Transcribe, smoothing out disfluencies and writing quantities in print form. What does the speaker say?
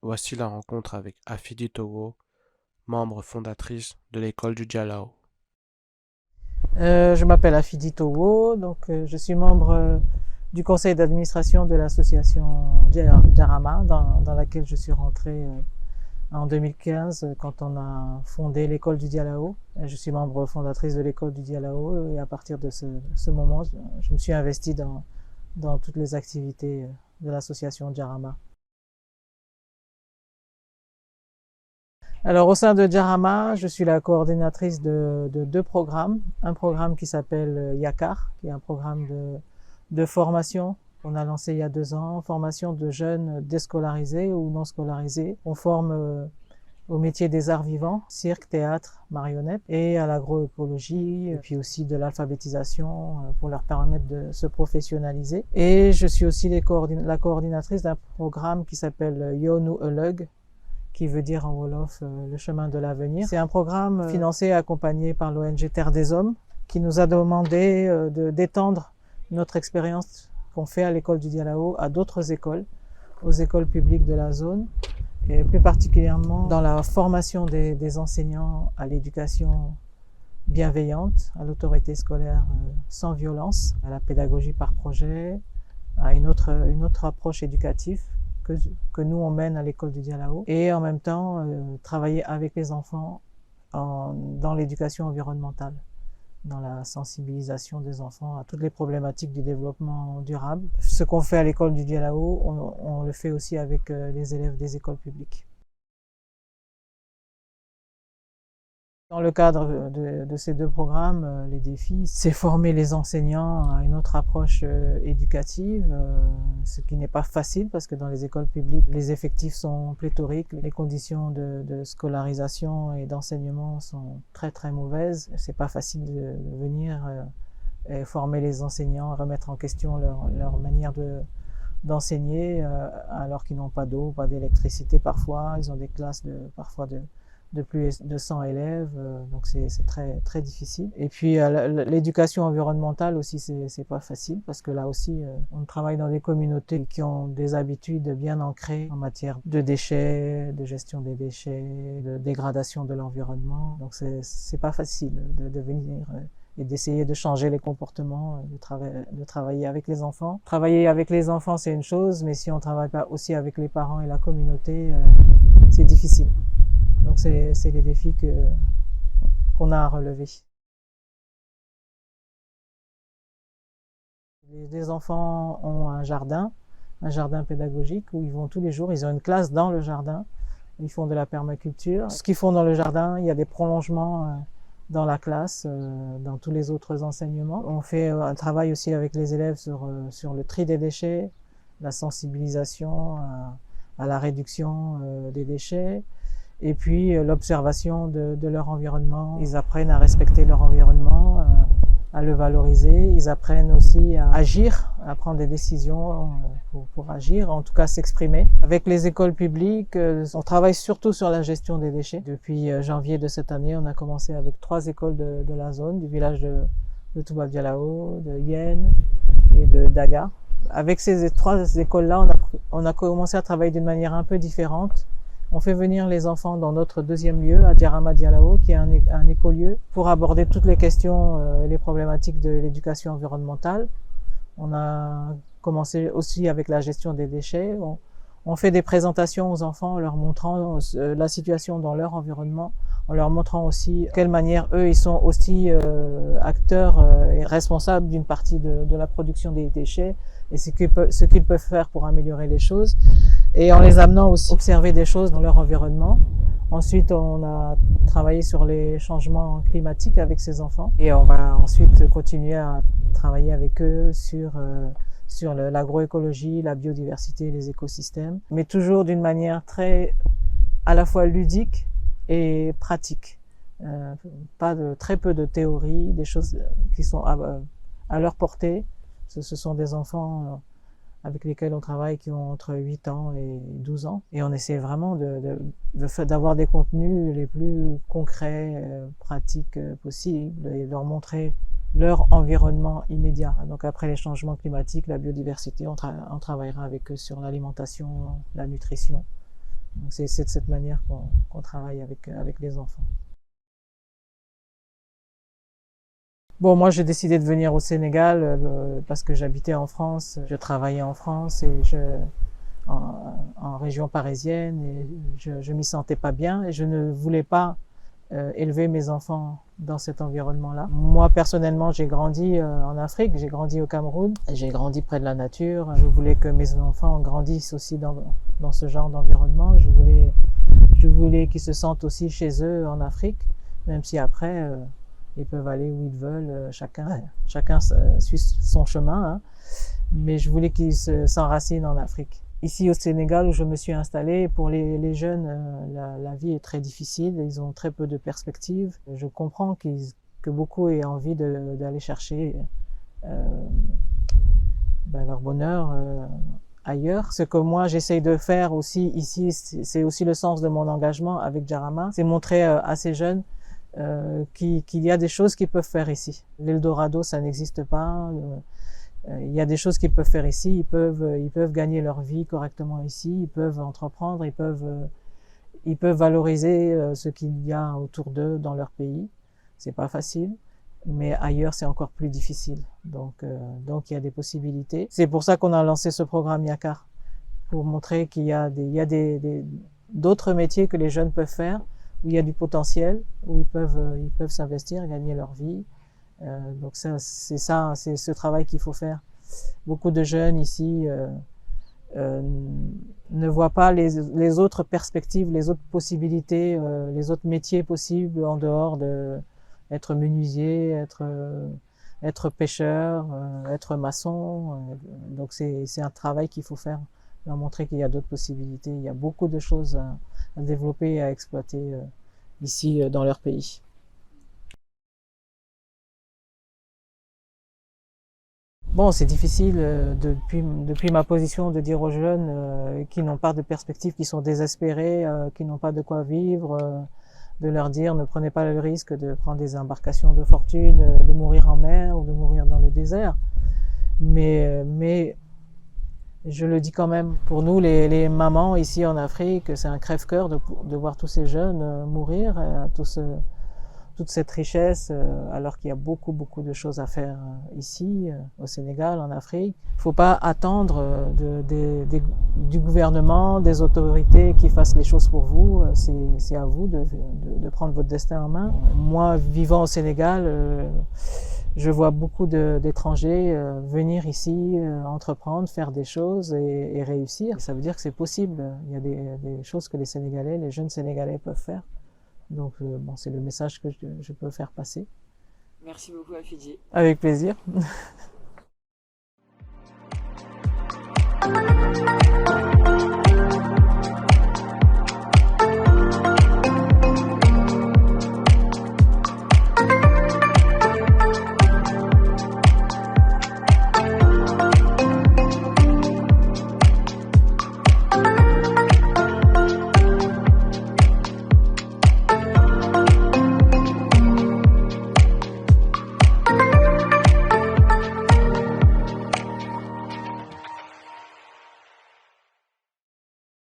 Voici la rencontre avec Afidi Togo, membre fondatrice de l'école du Dialao. Je m'appelle Afidi Togo, je suis membre du conseil d'administration de l'association Djarama, dans laquelle je suis rentré en 2015 quand on a fondé l'école du Dialao. Je suis membre fondatrice de l'école du Dialao et à partir de ce moment, je me suis investi dans toutes les activités de l'association Djarama. Alors au sein de Djarama, je suis la coordinatrice de deux programmes. Un programme qui s'appelle Yakar, qui est un programme de formation qu'on a lancé il y a 2 ans, formation de jeunes déscolarisés ou non scolarisés. On forme au métier des arts vivants, cirque, théâtre, marionnette, et à l'agroécologie, et puis aussi de l'alphabétisation pour leur permettre de se professionnaliser. Et je suis aussi la coordinatrice d'un programme qui s'appelle Yonu Eulug, qui veut dire en Wolof le chemin de l'avenir. C'est un programme financé et accompagné par l'ONG Terre des Hommes qui nous a demandé d'étendre notre expérience qu'on fait à l'école du Dialao à d'autres écoles, aux écoles publiques de la zone et plus particulièrement dans la formation des enseignants à l'éducation bienveillante, à l'autorité scolaire sans violence, à la pédagogie par projet, à une autre approche éducative que nous on mène à l'école du Dialao et en même temps travailler avec les enfants dans l'éducation environnementale, dans la sensibilisation des enfants à toutes les problématiques du développement durable. Ce qu'on fait à l'école du Dialao, on le fait aussi avec les élèves des écoles publiques. Dans le cadre de ces 2 programmes, les défis, c'est former les enseignants à une autre approche éducative, ce qui n'est pas facile parce que dans les écoles publiques, les effectifs sont pléthoriques, les conditions de scolarisation et d'enseignement sont très très mauvaises. C'est pas facile de venir et former les enseignants, remettre en question leur manière d'enseigner alors qu'ils n'ont pas d'eau, pas d'électricité parfois, ils ont des classes parfois de plus de 100 élèves, donc c'est très très difficile. Et puis l'éducation environnementale aussi, c'est pas facile parce que là aussi on travaille dans des communautés qui ont des habitudes bien ancrées en matière de déchets, de gestion des déchets, de dégradation de l'environnement. Donc c'est pas facile de venir et d'essayer de changer les comportements, de travailler avec les enfants. Travailler avec les enfants, c'est une chose, mais si on travaille pas aussi avec les parents et la communauté, c'est difficile. Donc c'est les défis qu'on a à relever. Les enfants ont un jardin pédagogique où ils vont tous les jours, ils ont une classe dans le jardin, ils font de la permaculture. Ce qu'ils font dans le jardin, il y a des prolongements dans la classe, dans tous les autres enseignements. On fait un travail aussi avec les élèves sur le tri des déchets, la sensibilisation à la réduction des déchets, et puis l'observation de leur environnement. Ils apprennent à respecter leur environnement, à le valoriser. Ils apprennent aussi à agir, à prendre des décisions pour agir, en tout cas s'exprimer. Avec les écoles publiques, on travaille surtout sur la gestion des déchets. Depuis janvier de cette année, on a commencé avec 3 écoles de la zone, du village de Toubab Dialao, de Yen et de Daga. Avec ces 3 écoles-là, on a commencé à travailler d'une manière un peu différente. On fait venir les enfants dans notre 2e lieu, à Djarama Dialao, qui est un écolieu, pour aborder toutes les questions et les problématiques de l'éducation environnementale. On a commencé aussi avec la gestion des déchets. On fait des présentations aux enfants en leur montrant la situation dans leur environnement, en leur montrant aussi de quelle manière eux, ils sont aussi acteurs et responsables d'une partie de la production des déchets et ce qu'ils peuvent faire pour améliorer les choses. Et en les amenant aussi à observer des choses dans leur environnement. Ensuite, on a travaillé sur les changements climatiques avec ces enfants. Et on va ensuite continuer à travailler avec eux sur l'agroécologie, la biodiversité, les écosystèmes, mais toujours d'une manière très à la fois ludique et pratique. Très peu de théorie, des choses qui sont à leur portée. Ce sont des enfants avec lesquels on travaille qui ont entre 8 ans et 12 ans. Et on essaie vraiment d'avoir des contenus les plus concrets, pratiques possibles et leur montrer leur environnement immédiat. Donc après les changements climatiques, la biodiversité, on travaillera avec eux sur l'alimentation, la nutrition. C'est de cette manière qu'on travaille avec les enfants. Bon, moi j'ai décidé de venir au Sénégal parce que j'habitais en France, je travaillais en France et en région parisienne et je m'y sentais pas bien et je ne voulais pas élever mes enfants dans cet environnement-là. Moi personnellement j'ai grandi en Afrique, j'ai grandi au Cameroun, j'ai grandi près de la nature. Je voulais que mes enfants grandissent aussi dans ce genre d'environnement. Je voulais qu'ils se sentent aussi chez eux en Afrique, même si après ils peuvent aller où ils veulent, chacun suit son chemin, hein. Mais je voulais qu'ils s'enracinent en Afrique. Ici au Sénégal où je me suis installée, pour les jeunes, la vie est très difficile, ils ont très peu de perspectives. Je comprends que beaucoup aient envie d'aller chercher leur bonheur ailleurs. Ce que moi j'essaye de faire aussi ici, c'est aussi le sens de mon engagement avec Jarama, c'est montrer à ces jeunes qu'il y a des choses qu'ils peuvent faire ici. L'Eldorado, ça n'existe pas. Il y a des choses qu'ils peuvent faire ici. Ils peuvent gagner leur vie correctement ici. Ils peuvent entreprendre. Ils peuvent valoriser ce qu'il y a autour d'eux dans leur pays. C'est pas facile, mais ailleurs c'est encore plus difficile. Donc il y a des possibilités. C'est pour ça qu'on a lancé ce programme Yakar, pour montrer qu'il y a d'autres métiers que les jeunes peuvent faire, où il y a du potentiel, où ils peuvent s'investir, gagner leur vie. Donc c'est ce travail qu'il faut faire. Beaucoup de jeunes ici ne voient pas les autres perspectives, les autres possibilités, les autres métiers possibles en dehors d'être menuisier, être pêcheur, être maçon. Donc c'est un travail qu'il faut faire, leur montrer qu'il y a d'autres possibilités. Il y a beaucoup de choses à développer et à exploiter ici dans leur pays. Bon, c'est difficile depuis ma position de dire aux jeunes qui n'ont pas de perspective, qui sont désespérés, qui n'ont pas de quoi vivre, de leur dire ne prenez pas le risque de prendre des embarcations de fortune, de mourir en mer ou de mourir dans le désert. Mais je le dis quand même, pour nous les mamans ici en Afrique, c'est un crève-cœur de voir tous ces jeunes mourir, toute cette richesse, alors qu'il y a beaucoup de choses à faire ici, au Sénégal, en Afrique. Il ne faut pas attendre du gouvernement, des autorités qui fassent les choses pour vous. C'est à vous de prendre votre destin en main. Moi, vivant au Sénégal, je vois beaucoup d'étrangers venir ici, entreprendre, faire des choses et réussir. Ça veut dire que c'est possible. Il y a des choses que les jeunes Sénégalais peuvent faire. Donc bon, c'est le message que je peux faire passer. Merci beaucoup Afidji. Avec plaisir.